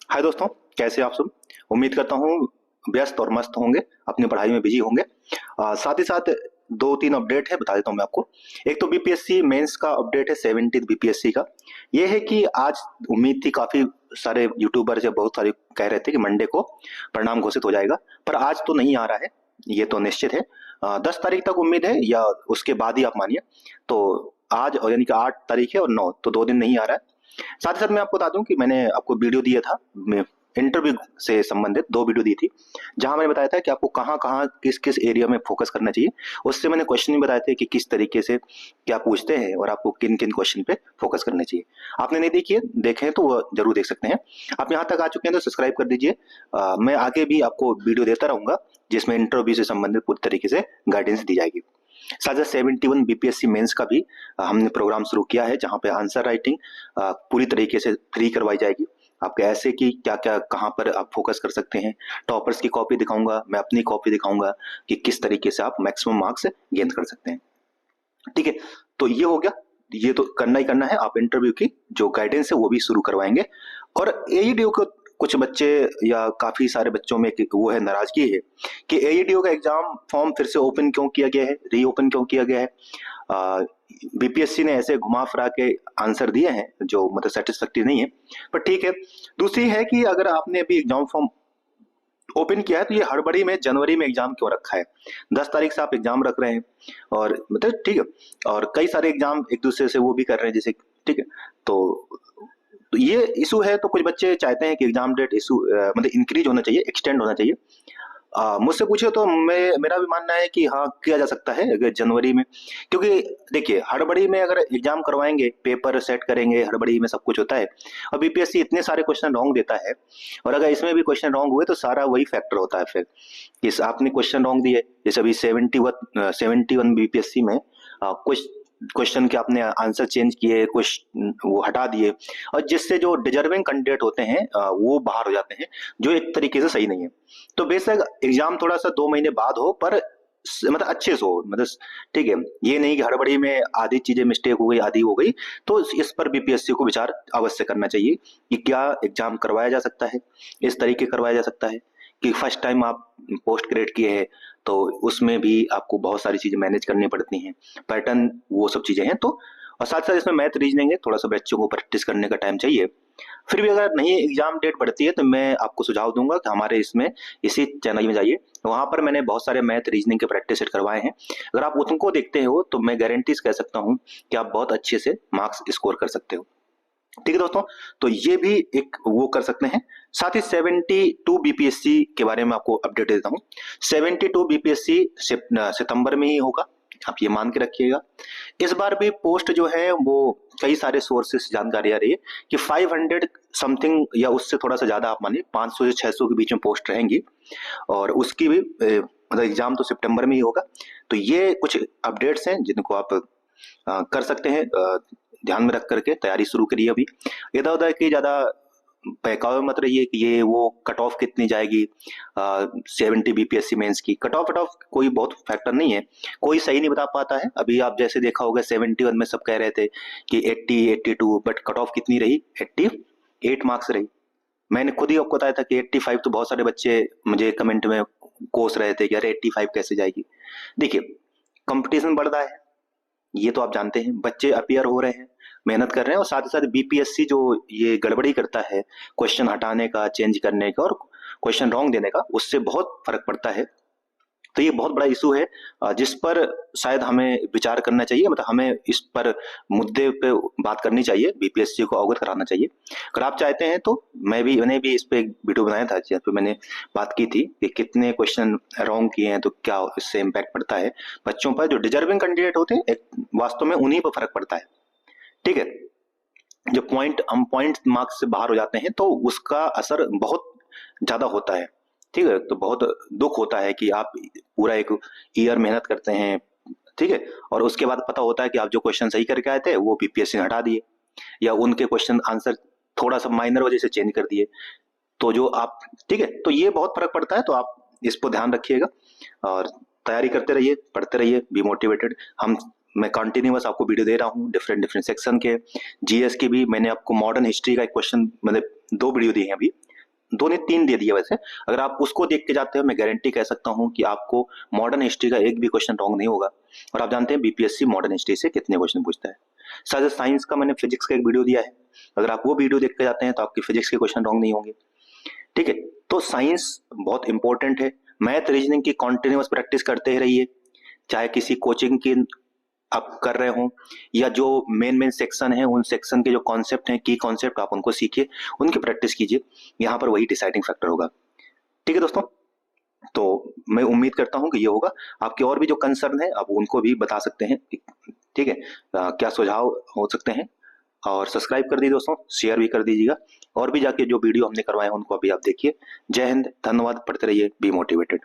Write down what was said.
हाय दोस्तों, कैसे आप सब। उम्मीद करता हूँ व्यस्त और मस्त होंगे, अपनी पढ़ाई में बिजी होंगे। साथ ही साथ दो तीन अपडेट है, बता देता हूँ मैं आपको। एक तो बीपीएससी मेंस का अपडेट है, 70 बीपीएससी का। ये है कि आज उम्मीद थी, काफी सारे यूट्यूबर या बहुत सारे कह रहे थे कि मंडे को परिणाम घोषित हो जाएगा, पर आज तो नहीं आ रहा है। ये तो निश्चित है। 10 तारीख तक उम्मीद है, या उसके बाद ही आप मानिए। तो आज और यानी कि 8 तारीख है और 9, तो 2 दिन नहीं आ रहा है। साथ ही साथ मैं आपको बता दूं कि मैंने आपको वीडियो दिया था, इंटरव्यू से संबंधित 2 वीडियो दी थी, जहां मैंने बताया था कि आपको कहाँ कहाँ किस किस एरिया में फोकस करना चाहिए। उससे मैंने क्वेश्चन भी बताए थे कि किस तरीके से क्या पूछते हैं और आपको किन किन क्वेश्चन पे फोकस करना चाहिए। आपने नहीं देखिए, देखे तो वो जरूर देख सकते हैं। आप यहाँ तक आ चुके हैं तो सब्सक्राइब कर दीजिए। मैं आगे भी आपको वीडियो देता रहूंगा, जिसमें इंटरव्यू से संबंधित पूरी तरीके से गाइडेंस दी जाएगी। साझा 71 बीपीएससी मेंस का भी हमने प्रोग्राम शुरू किया है, जहां पे आंसर राइटिंग पूरी तरीके से फ्री करवाई जाएगी। आपके ऐसे कि क्या क्या कहाँ पर आप फोकस कर सकते हैं। टॉपर्स की कॉपी दिखाऊंगा, मैं अपनी कॉपी दिखाऊंगा कि किस तरीके से आप मैक्सिमम मार्क्स गेन कर सकते हैं। ठीक है, तो ये हो गया। ये तो करना ही करना है। आप इंटरव्यू की जो गाइडेंस है वो भी शुरू करवाएंगे। और एईडीओ को कुछ बच्चे या काफी सारे बच्चों में वो है, नाराजगी है कि एईडीओ का एग्जाम फॉर्म फिर से ओपन क्यों किया गया है, रीओपन क्यों किया गया है। बीपीएससी ने ऐसे घुमा फिरा के आंसर दिए हैं जो मतलब सेटिस्फैक्टरी नहीं है, पर ठीक है। दूसरी है कि अगर आपने अभी एग्जाम फॉर्म ओपन किया है तो ये हड़बड़ी में जनवरी में एग्जाम क्यों रखा है। 10 तारीख से आप एग्जाम रख रहे हैं, और मतलब ठीक है। और कई सारे एग्जाम एक दूसरे से वो भी कर रहे हैं, जैसे ठीक है। तो ये इशू है। तो कुछ बच्चे चाहते हैं कि एग्जाम डेट इशू मतलब इंक्रीज होना चाहिए, एक्सटेंड होना चाहिए। मुझसे पूछे तो मेरा भी मानना है कि हाँ, किया जा सकता है अगर जनवरी में। क्योंकि देखिए, हड़बड़ी में अगर एग्जाम करवाएंगे, पेपर सेट करेंगे, हड़बड़ी में सब कुछ होता है। और बीपीएससी इतने सारे क्वेश्चन रॉन्ग देता है, और अगर इसमें भी क्वेश्चन रॉन्ग हुए तो सारा वही फैक्टर होता है फिर। इस आपने क्वेश्चन रॉन्ग दिए, जैसे अभी 71 बीपीएससी में कुछ क्वेश्चन के आपने आंसर चेंज किए, कुछ वो हटा दिए, और जिससे जो डिजर्विंग कैंडिडेट होते हैं वो बाहर हो जाते हैं, जो एक तरीके से सही नहीं है। तो बेशक एग्जाम थोड़ा सा 2 महीने बाद हो, पर मतलब अच्छे से हो, मतलब ठीक है। ये नहीं कि हड़बड़ी में आधी चीजें मिस्टेक हो गई, आधी हो गई। तो इस पर बीपीएससी को विचार अवश्य करना चाहिए कि क्या एग्जाम करवाया जा सकता है, इस तरीके करवाया जा सकता है कि फर्स्ट टाइम आप पोस्ट ग्रेड किए हैं, तो उसमें भी आपको बहुत सारी चीजें मैनेज करनी पड़ती हैं, पैटर्न वो सब चीजें हैं। तो और साथ साथ इसमें मैथ रीजनिंग है, थोड़ा सा बच्चों को प्रैक्टिस करने का टाइम चाहिए। फिर भी अगर नहीं एग्जाम डेट बढ़ती है तो मैं आपको सुझाव दूंगा कि हमारे इसमें इसी चैनल में जाइए। वहां पर मैंने बहुत सारे मैथ रीजनिंग के प्रैक्टिस सेट करवाए हैं। अगर आप उनको देखते हो तो मैं गारंटीज कह सकता हूँ कि आप बहुत अच्छे से मार्क्स स्कोर कर सकते हो। ठीक है दोस्तों, तो ये भी एक वो कर सकते हैं। साथ ही 72 बीपीएससी के बारे में आपको अपडेट देता हूँ। 72 बीपीएससी सितंबर में ही होगा, आप ये मान के रखिएगा। इस बार भी पोस्ट जो है वो कई सारे सोर्सेस से जानकारी आ रही है कि 500 समथिंग या उससे थोड़ा सा ज्यादा, आप मानिए 500 से 600 के बीच में पोस्ट रहेंगी। और उसकी भी मतलब एग्जाम तो सितंबर में ही होगा। तो ये कुछ अपडेट्स हैं जिनको आप कर सकते हैं। ध्यान में रख करके तैयारी शुरू करिए। अभी इधर उधर की ज्यादा बहकावे मत रहिए कि ये वो कट ऑफ कितनी जाएगी। 70 बीपीएससी मेंस की कट ऑफ कोई बहुत फैक्टर नहीं है, कोई सही नहीं बता पाता है। अभी आप जैसे देखा होगा 71 में सब कह रहे थे कि 80 82, बट कट ऑफ कितनी रही, 88 मार्क्स रही। मैंने खुद ही आपको बताया था कि 85, तो बहुत सारे बच्चे मुझे कमेंट में कोस रहे थे कि अरे 85 कैसे जाएगी। देखिए, कंपटीशन बढ़ रहा है, ये तो आप जानते हैं। बच्चे अपियर हो रहे हैं, मेहनत कर रहे हैं, और साथ ही साथ बीपीएससी जो ये गड़बड़ी करता है क्वेश्चन हटाने का, चेंज करने का और क्वेश्चन रॉन्ग देने का, उससे बहुत फर्क पड़ता है। तो ये बहुत बड़ा इशू है, जिस पर शायद हमें विचार करना चाहिए, मतलब हमें इस पर मुद्दे पे बात करनी चाहिए, बीपीएससी को अवगत कराना चाहिए। अगर आप चाहते हैं तो मैंने भी इस पे एक वीडियो बनाया था, जिस पे मैंने बात की थी कि कितने क्वेश्चन रॉन्ग किए हैं तो क्या इससे इम्पैक्ट पड़ता है बच्चों पर। जो डिजर्विंग कैंडिडेट होते हैं, वास्तव में उन्हीं पर फर्क पड़ता है। ठीक है, जो पॉइंट मार्क्स से बाहर हो जाते हैं तो उसका असर बहुत ज्यादा होता है। ठीक है, तो बहुत दुख होता है कि आप पूरा एक ईयर मेहनत करते हैं, ठीक है, और उसके बाद पता होता है कि आप जो क्वेश्चन सही करके आए थे वो बीपीएससी ने हटा दिए, या उनके क्वेश्चन आंसर थोड़ा सा माइनर वजह से चेंज कर दिए। तो जो आप, ठीक है, तो ये बहुत फर्क पड़ता है। तो आप इस पर ध्यान रखिएगा और तैयारी करते रहिए, पढ़ते रहिए, बी मोटिवेटेड। मैं कंटिन्यूअस आपको वीडियो दे रहा हूँ डिफरेंट डिफरेंट सेक्शन के। जीएस की भी मैंने आपको मॉडर्न हिस्ट्री का एक क्वेश्चन, मतलब 2 वीडियो दिए हैं अभी, 2 ने 3 दे दिया वैसे। अगर आप उसको देख के जाते हो, मैं गारंटी कह सकता हूँ कि आपको मॉडर्न हिस्ट्री का एक भी क्वेश्चन रॉन्ग नहीं होगा। और आप जानते हैं बीपीएससी मॉडर्न हिस्ट्री से कितने क्वेश्चन पूछता है। साथ साइंस का मैंने फिजिक्स का एक वीडियो दिया है, अगर आप वो वीडियो देख के जाते हैं तो आपके फिजिक्स के क्वेश्चन रॉन्ग नहीं होंगे। ठीक है, तो साइंस बहुत इंपॉर्टेंट है। मैथ रीजनिंग की कॉन्टिन्यूअस प्रैक्टिस करते ही रहिए, चाहे किसी कोचिंग की आप कर रहे हो या जो मेन सेक्शन है उन सेक्शन के जो कॉन्सेप्ट हैं, की कॉन्सेप्ट आप उनको सीखिए, उनकी प्रैक्टिस कीजिए, यहाँ पर वही डिसाइडिंग फैक्टर होगा। ठीक है दोस्तों, तो मैं उम्मीद करता हूं कि ये होगा। आपके और भी जो कंसर्न है आप उनको भी बता सकते हैं। ठीक है, क्या सुझाव हो सकते हैं, और सब्सक्राइब कर दीजिए दोस्तों, शेयर भी कर दीजिएगा, और भी जाके जो वीडियो हमने करवाए हैं उनको अभी आप देखिए। जय हिंद, धन्यवाद, पढ़ते रहिए, बी मोटिवेटेड।